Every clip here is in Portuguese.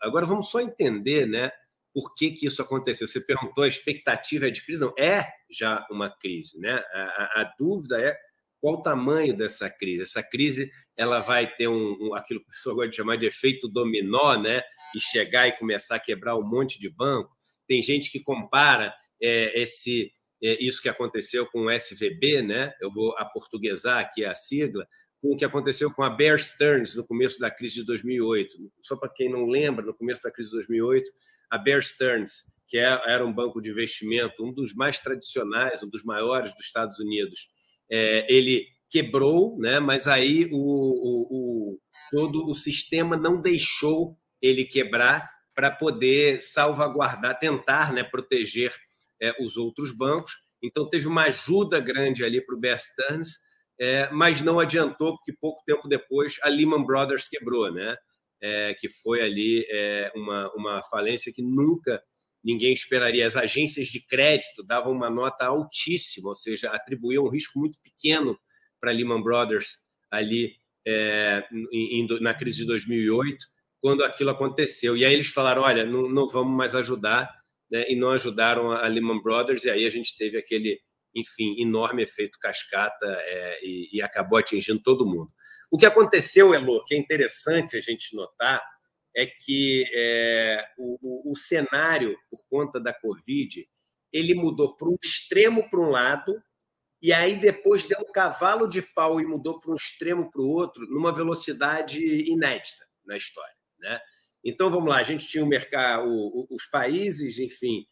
Agora vamos só entender, né, por que isso aconteceu. Você perguntou, a expectativa é de crise? Não, é já uma crise, né? A dúvida é qual o tamanho dessa crise. Essa crise ela vai ter aquilo que o pessoal gosta de chamar de efeito dominó, né? E chegar e começar a quebrar um monte de banco. Tem gente que compara isso que aconteceu com o SVB, né? Eu vou aportuguesar aqui a sigla, com o que aconteceu com a Bear Stearns no começo da crise de 2008. Só para quem não lembra, no começo da crise de 2008, a Bear Stearns, que era um banco de investimento, um dos mais tradicionais, um dos maiores dos Estados Unidos, ele quebrou, né? Mas aí todo o sistema não deixou ele quebrar para poder salvaguardar, tentar, né, proteger os outros bancos. Então, teve uma ajuda grande ali para o Bear Stearns, mas não adiantou, porque pouco tempo depois a Lehman Brothers quebrou, né? Que foi ali uma falência que nunca ninguém esperaria. As agências de crédito davam uma nota altíssima, ou seja, atribuíam um risco muito pequeno para a Lehman Brothers ali na crise de 2008, quando aquilo aconteceu. E aí eles falaram, olha, não vamos mais ajudar, né? E não ajudaram a Lehman Brothers, e aí a gente teve aquele, enfim, enorme efeito cascata e acabou atingindo todo mundo. O que aconteceu, Elô, que é interessante a gente notar, é que o cenário, por conta da Covid, ele mudou para um extremo para um lado, e aí depois deu um cavalo de pau e mudou para um extremo para o outro, numa velocidade inédita na história, né? Então, vamos lá, a gente tinha o mercado, os países, enfim,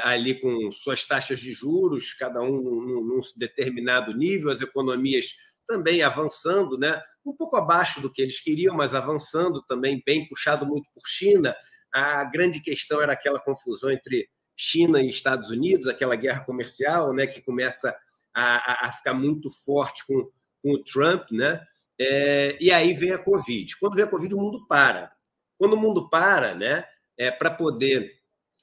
ali com suas taxas de juros, cada um num determinado nível, as economias também avançando, né? Um pouco abaixo do que eles queriam, mas avançando também, bem puxado muito por China. A grande questão era aquela confusão entre China e Estados Unidos, aquela guerra comercial, né, que começa a ficar muito forte com o Trump, né? E aí vem a Covid. Quando vem a Covid, o mundo para. Quando o mundo para, né, para poder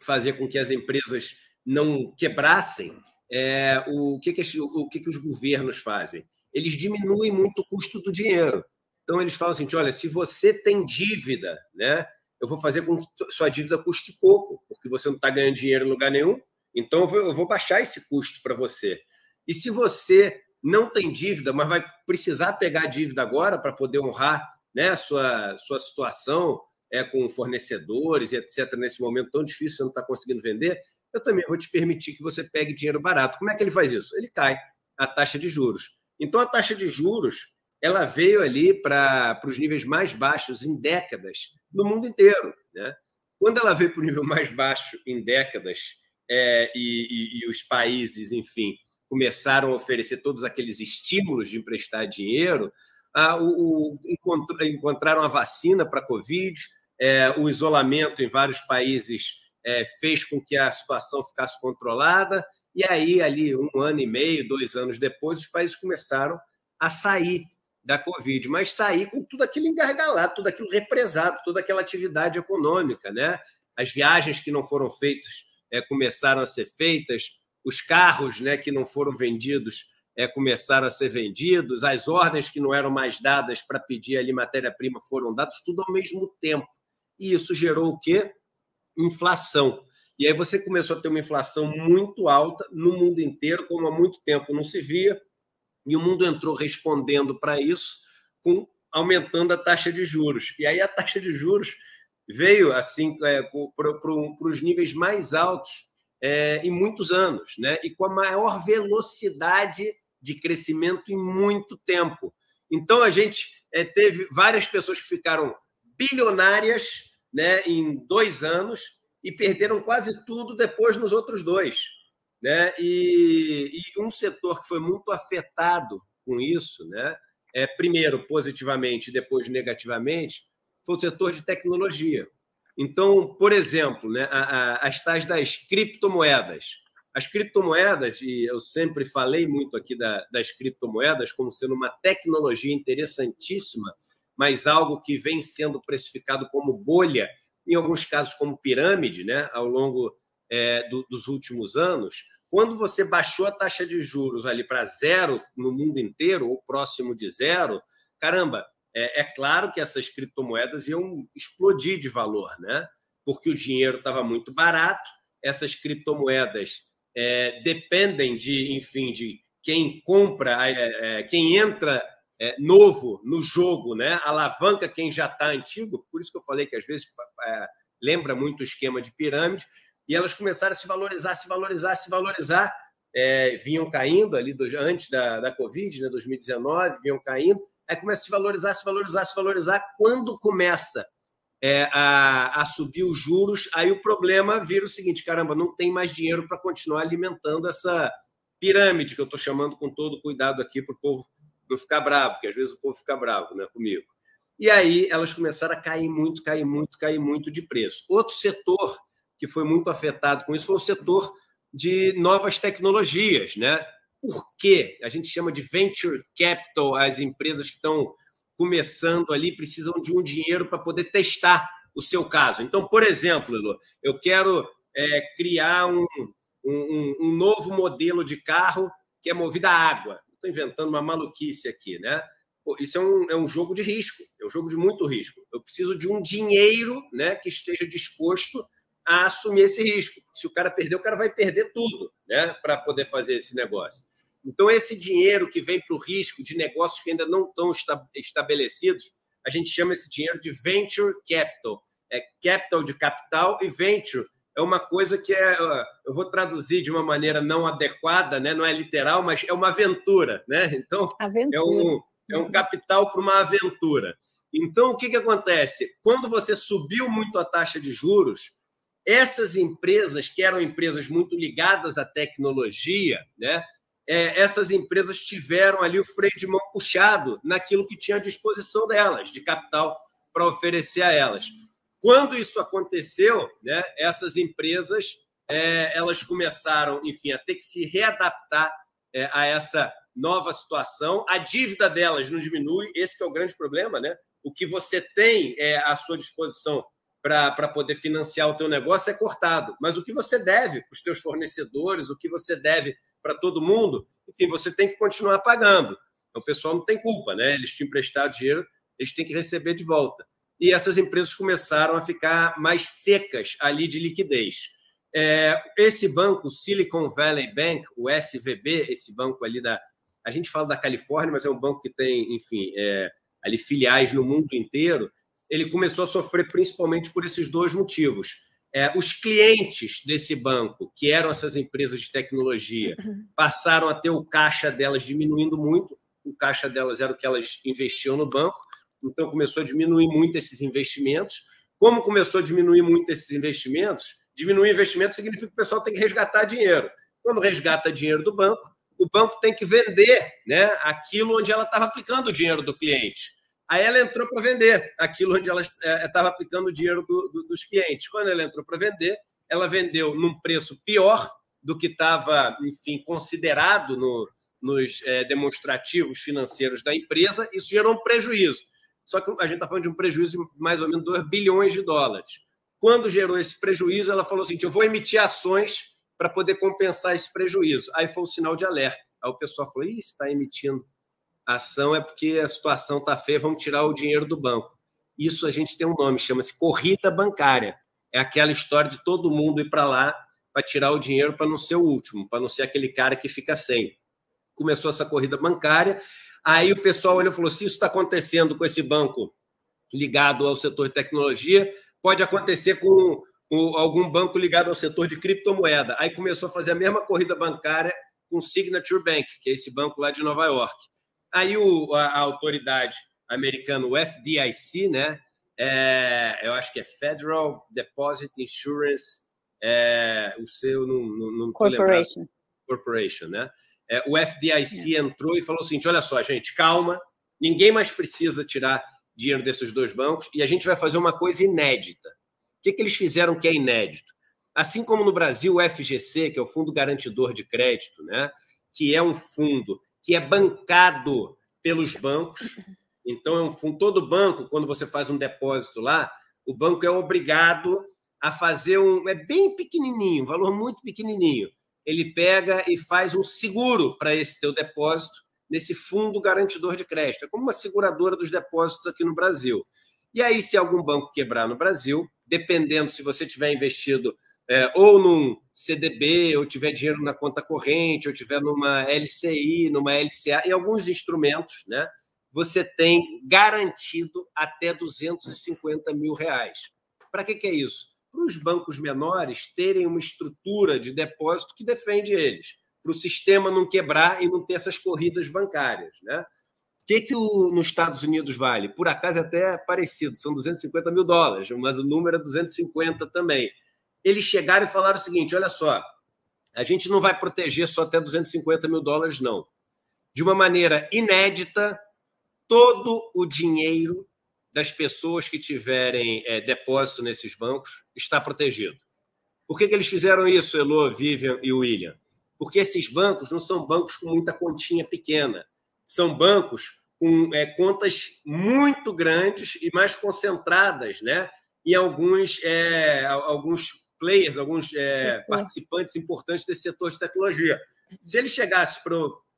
fazer com que as empresas não quebrassem, o que os governos fazem? Eles diminuem muito o custo do dinheiro. Então, eles falam assim, olha, se você tem dívida, né, eu vou fazer com que sua dívida custe pouco, porque você não está ganhando dinheiro em lugar nenhum, então eu vou baixar esse custo para você. E se você não tem dívida, mas vai precisar pegar a dívida agora para poder honrar, né, a sua situação com fornecedores e etc., nesse momento tão difícil, você não está conseguindo vender, eu também vou te permitir que você pegue dinheiro barato. Como é que ele faz isso? Ele cai a taxa de juros. Então, a taxa de juros ela veio ali para os níveis mais baixos em décadas no mundo inteiro, né? Quando ela veio para o nível mais baixo em décadas e os países, enfim, começaram a oferecer todos aqueles estímulos de emprestar dinheiro, encontraram a vacina para a Covid, o isolamento em vários países fez com que a situação ficasse controlada, e aí, ali, 1 ano e meio, 2 anos depois, os países começaram a sair da Covid, mas sair com tudo aquilo engargalado, tudo aquilo represado, toda aquela atividade econômica, né? As viagens que não foram feitas começaram a ser feitas, os carros, né, que não foram vendidos começaram a ser vendidos, as ordens que não eram mais dadas para pedir ali matéria-prima foram dadas, tudo ao mesmo tempo. E isso gerou o quê? Inflação. E aí você começou a ter uma inflação muito alta no mundo inteiro, como há muito tempo não se via, e o mundo entrou respondendo para isso, aumentando a taxa de juros. E aí a taxa de juros veio assim para os níveis mais altos em muitos anos, né? E com a maior velocidade de crescimento em muito tempo. Então, a gente teve várias pessoas que ficaram bilionárias, né, em 2 anos e perderam quase tudo depois nos outros 2. Né? E um setor que foi muito afetado com isso, né? Primeiro positivamente e depois negativamente, foi o setor de tecnologia. Então, por exemplo, né, as tais das criptomoedas. As criptomoedas, e eu sempre falei muito aqui das criptomoedas como sendo uma tecnologia interessantíssima, mas algo que vem sendo precificado como bolha, em alguns casos como pirâmide, né, ao longo dos últimos anos. Quando você baixou a taxa de juros ali para zero no mundo inteiro, ou próximo de zero, caramba, é claro que essas criptomoedas iam explodir de valor, né? Porque o dinheiro estava muito barato, essas criptomoedas dependem enfim, de quem compra, quem entra novo no jogo, né? Alavanca quem já está antigo, por isso que eu falei que às vezes lembra muito o esquema de pirâmide, e elas começaram a se valorizar, se valorizar, se valorizar, vinham caindo ali antes da Covid, né, 2019, vinham caindo, aí começa a se valorizar, se valorizar, se valorizar. Quando começa a subir os juros, aí o problema vira o seguinte: caramba, não tem mais dinheiro para continuar alimentando essa pirâmide, que eu estou chamando com todo cuidado aqui para o povo não ficar bravo, porque às vezes o povo fica bravo, né, comigo. E aí elas começaram a cair muito, cair muito, cair muito de preço. Outro setor que foi muito afetado com isso foi o setor de novas tecnologias, né? Por quê? A gente chama de venture capital, as empresas que estão começando ali precisam de um dinheiro para poder testar o seu caso. Então, por exemplo, Lu, eu quero criar um novo modelo de carro que é movido a água. Estou inventando uma maluquice aqui, né? Pô, isso é um jogo de risco, é um jogo de muito risco. Eu preciso de um dinheiro, né, que esteja disposto a assumir esse risco. Se o cara perder, o cara vai perder tudo, né, para poder fazer esse negócio. Então, esse dinheiro que vem para o risco de negócios que ainda não estão estabelecidos, a gente chama esse dinheiro de venture capital. É capital de capital, e venture é uma coisa que eu vou traduzir de uma maneira não adequada, né, não é literal, mas é uma aventura, né? Então, aventura. É um capital para uma aventura. Então, o que acontece? Quando você subiu muito a taxa de juros, essas empresas, que eram empresas muito ligadas à tecnologia, né, essas empresas tiveram ali o freio de mão puxado naquilo que tinha à disposição delas, de capital para oferecer a elas. Quando isso aconteceu, né, essas empresas elas começaram, enfim, a ter que se readaptar a essa nova situação. A dívida delas não diminui, esse que é o grande problema, né? O que você tem à sua disposição para poder financiar o teu negócio é cortado, mas o que você deve para os teus fornecedores, o que você deve para todo mundo, enfim, você tem que continuar pagando. Então, o pessoal não tem culpa, né? Eles te emprestaram dinheiro, eles têm que receber de volta. E essas empresas começaram a ficar mais secas ali de liquidez. Esse banco, Silicon Valley Bank, o SVB, esse banco ali a gente fala da Califórnia, mas é um banco que tem, enfim, ali filiais no mundo inteiro. Ele começou a sofrer principalmente por esses dois motivos. Os clientes desse banco, que eram essas empresas de tecnologia, passaram a ter o caixa delas diminuindo muito. O caixa delas era o que elas investiam no banco, então começou a diminuir muito esses investimentos. Como começou a diminuir muito esses investimentos, diminuir investimento significa que o pessoal tem que resgatar dinheiro. Quando resgata dinheiro do banco, o banco tem que vender, né, aquilo onde ela estava aplicando o dinheiro do cliente. Aí ela entrou para vender aquilo onde ela estava aplicando o dinheiro dos clientes. Quando ela entrou para vender, ela vendeu num preço pior do que estava, enfim, considerado nos demonstrativos financeiros da empresa. Isso gerou um prejuízo. Só que a gente está falando de um prejuízo de mais ou menos 2 bilhões de dólares. Quando gerou esse prejuízo, ela falou assim: eu vou emitir ações para poder compensar esse prejuízo. Aí foi o sinal de alerta. Aí o pessoal falou: se está emitindo ação é porque a situação está feia, vamos tirar o dinheiro do banco. Isso a gente tem um nome, chama-se corrida bancária. É aquela história de todo mundo ir para lá para tirar o dinheiro para não ser o último, para não ser aquele cara que fica sem. Começou essa corrida bancária, aí o pessoal olhou e falou: se isso está acontecendo com esse banco ligado ao setor de tecnologia, pode acontecer com algum banco ligado ao setor de criptomoeda. Aí começou a fazer a mesma corrida bancária com o Signature Bank, que é esse banco lá de Nova York. Aí a autoridade americana, o FDIC, né? Eu acho que é Federal Deposit Insurance, o seu não estou lembrando. Corporation, né? O FDIC entrou e falou o seguinte: olha só, gente, calma, ninguém mais precisa tirar dinheiro desses dois bancos e a gente vai fazer uma coisa inédita. O que eles fizeram que é inédito? Assim como no Brasil, o FGC, que é o Fundo Garantidor de Crédito, né? Que é um fundo que é bancado pelos bancos. Então, é um fundo, todo banco, quando você faz um depósito lá, o banco é obrigado a fazer é bem pequenininho, um valor muito pequenininho. Ele pega e faz um seguro para esse teu depósito, nesse fundo garantidor de crédito. É como uma seguradora dos depósitos aqui no Brasil. E aí, se algum banco quebrar no Brasil, dependendo se você tiver investido ou num CDB, ou tiver dinheiro na conta corrente, ou tiver numa LCI, numa LCA, em alguns instrumentos, né, você tem garantido até R$250 mil. Para que é isso? Para os bancos menores terem uma estrutura de depósito que defende eles, para o sistema não quebrar e não ter essas corridas bancárias, né? O que nos Estados Unidos vale? Por acaso é até parecido, são $250 mil, mas o número é 250 também. Eles chegaram e falaram o seguinte, olha só, a gente não vai proteger só até $250 mil, não. De uma maneira inédita, todo o dinheiro das pessoas que tiverem depósito nesses bancos está protegido. Por que eles fizeram isso, Elô, Vivian e William? Porque esses bancos não são bancos com muita continha pequena. São bancos com contas muito grandes e mais concentradas, né, em alguns players, alguns participantes importantes desse setor de tecnologia. Se ele chegasse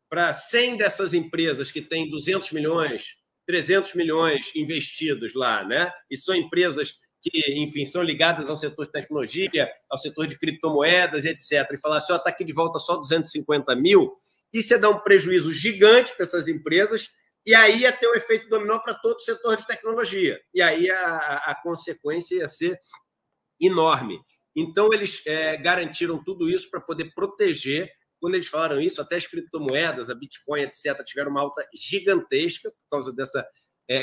para 100 dessas empresas que têm 200 milhões, 300 milhões investidos lá, né, e são empresas que, enfim, são ligadas ao setor de tecnologia, ao setor de criptomoedas, etc., e falar assim, está aqui de volta só 250 mil, isso ia dar um prejuízo gigante para essas empresas, e aí ia ter um efeito dominó para todo o setor de tecnologia. E aí a consequência ia ser enorme. Então, eles garantiram tudo isso para poder proteger. Quando eles falaram isso, até as criptomoedas, a Bitcoin, etc., tiveram uma alta gigantesca por causa dessa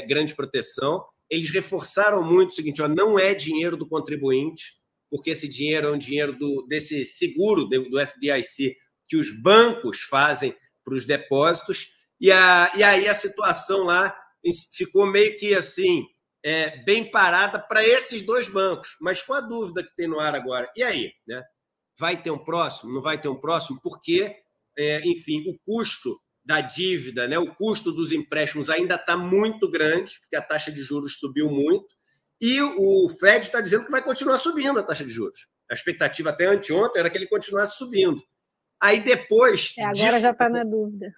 grande proteção. Eles reforçaram muito o seguinte, não é dinheiro do contribuinte, porque esse dinheiro é um dinheiro desse seguro do FDIC que os bancos fazem para os depósitos. E aí a situação lá ficou meio que assim, bem parada para esses dois bancos. Mas com a dúvida que tem no ar agora, e aí? Né? Vai ter um próximo? Não vai ter um próximo? Porque, enfim, o custo da dívida, né, o custo dos empréstimos ainda está muito grande, porque a taxa de juros subiu muito, e o Fed está dizendo que vai continuar subindo a taxa de juros. A expectativa até anteontem era que ele continuasse subindo. Aí depois agora já está na dúvida.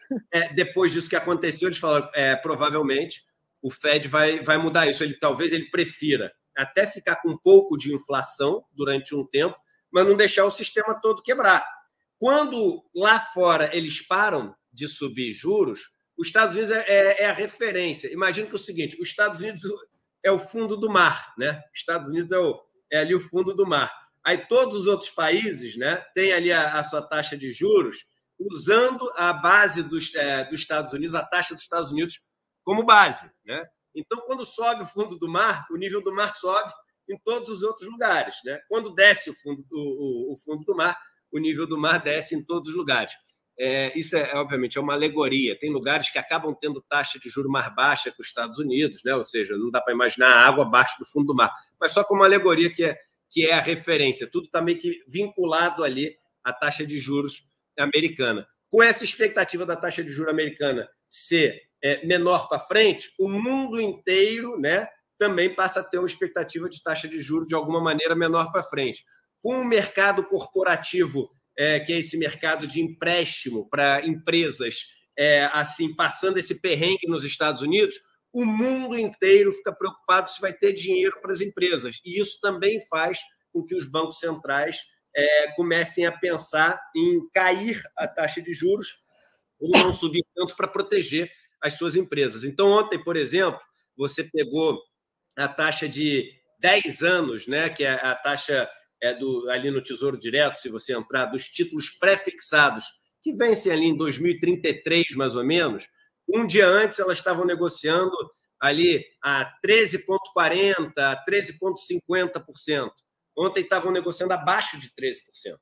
Depois disso que aconteceu, eles falaram provavelmente o Fed vai mudar isso. Talvez ele prefira até ficar com um pouco de inflação durante um tempo, mas não deixar o sistema todo quebrar. Quando lá fora eles param de subir juros, os Estados Unidos é a referência. Imagina que é o seguinte, os Estados Unidos é o fundo do mar, né? Os Estados Unidos é ali o fundo do mar. Aí todos os outros países, né, têm ali a sua taxa de juros usando a base dos Estados Unidos, a taxa dos Estados Unidos como base, né? Então, quando sobe o fundo do mar, o nível do mar sobe em todos os outros lugares, né? Quando desce o fundo do mar, o nível do mar desce em todos os lugares. Isso obviamente, é uma alegoria. Tem lugares que acabam tendo taxa de juros mais baixa que os Estados Unidos, né? Ou seja, não dá para imaginar a água abaixo do fundo do mar, mas só como uma alegoria que é a referência. Tudo está meio que vinculado ali à taxa de juros americana. Com essa expectativa da taxa de juros americana ser menor para frente, o mundo inteiro, né, também passa a ter uma expectativa de taxa de juros de alguma maneira menor para frente. Com o mercado corporativo, que é esse mercado de empréstimo para empresas, assim, passando esse perrengue nos Estados Unidos, o mundo inteiro fica preocupado se vai ter dinheiro para as empresas. E isso também faz com que os bancos centrais comecem a pensar em cair a taxa de juros ou não subir tanto para proteger as suas empresas. Então, ontem, por exemplo, você pegou a taxa de 10 anos, né, que é a taxa ali no Tesouro Direto, se você entrar, dos títulos pré-fixados, que vencem ali em 2033, mais ou menos. Um dia antes, elas estavam negociando ali a 13,40%, a 13,50%. Ontem estavam negociando abaixo de 13%.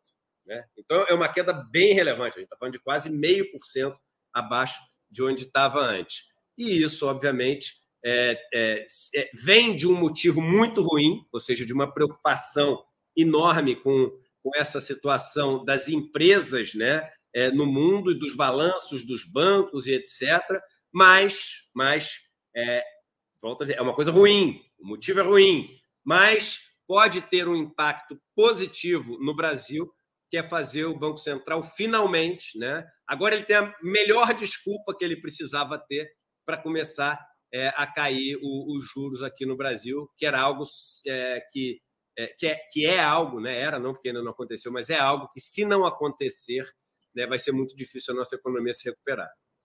Né? Então, é uma queda bem relevante. A gente está falando de quase 0,5% abaixo de onde estava antes. E isso, obviamente, vem de um motivo muito ruim, ou seja, de uma preocupação enorme com essa situação das empresas, né, no mundo e dos balanços dos bancos e etc. Mas é uma coisa ruim, o motivo é ruim, mas pode ter um impacto positivo no Brasil quer fazer o Banco Central finalmente, né? Agora ele tem a melhor desculpa que ele precisava ter para começar a cair os juros aqui no Brasil, que era algo que é algo, né? Era não, porque ainda não aconteceu, mas é algo que, se não acontecer, né, vai ser muito difícil a nossa economia se recuperar.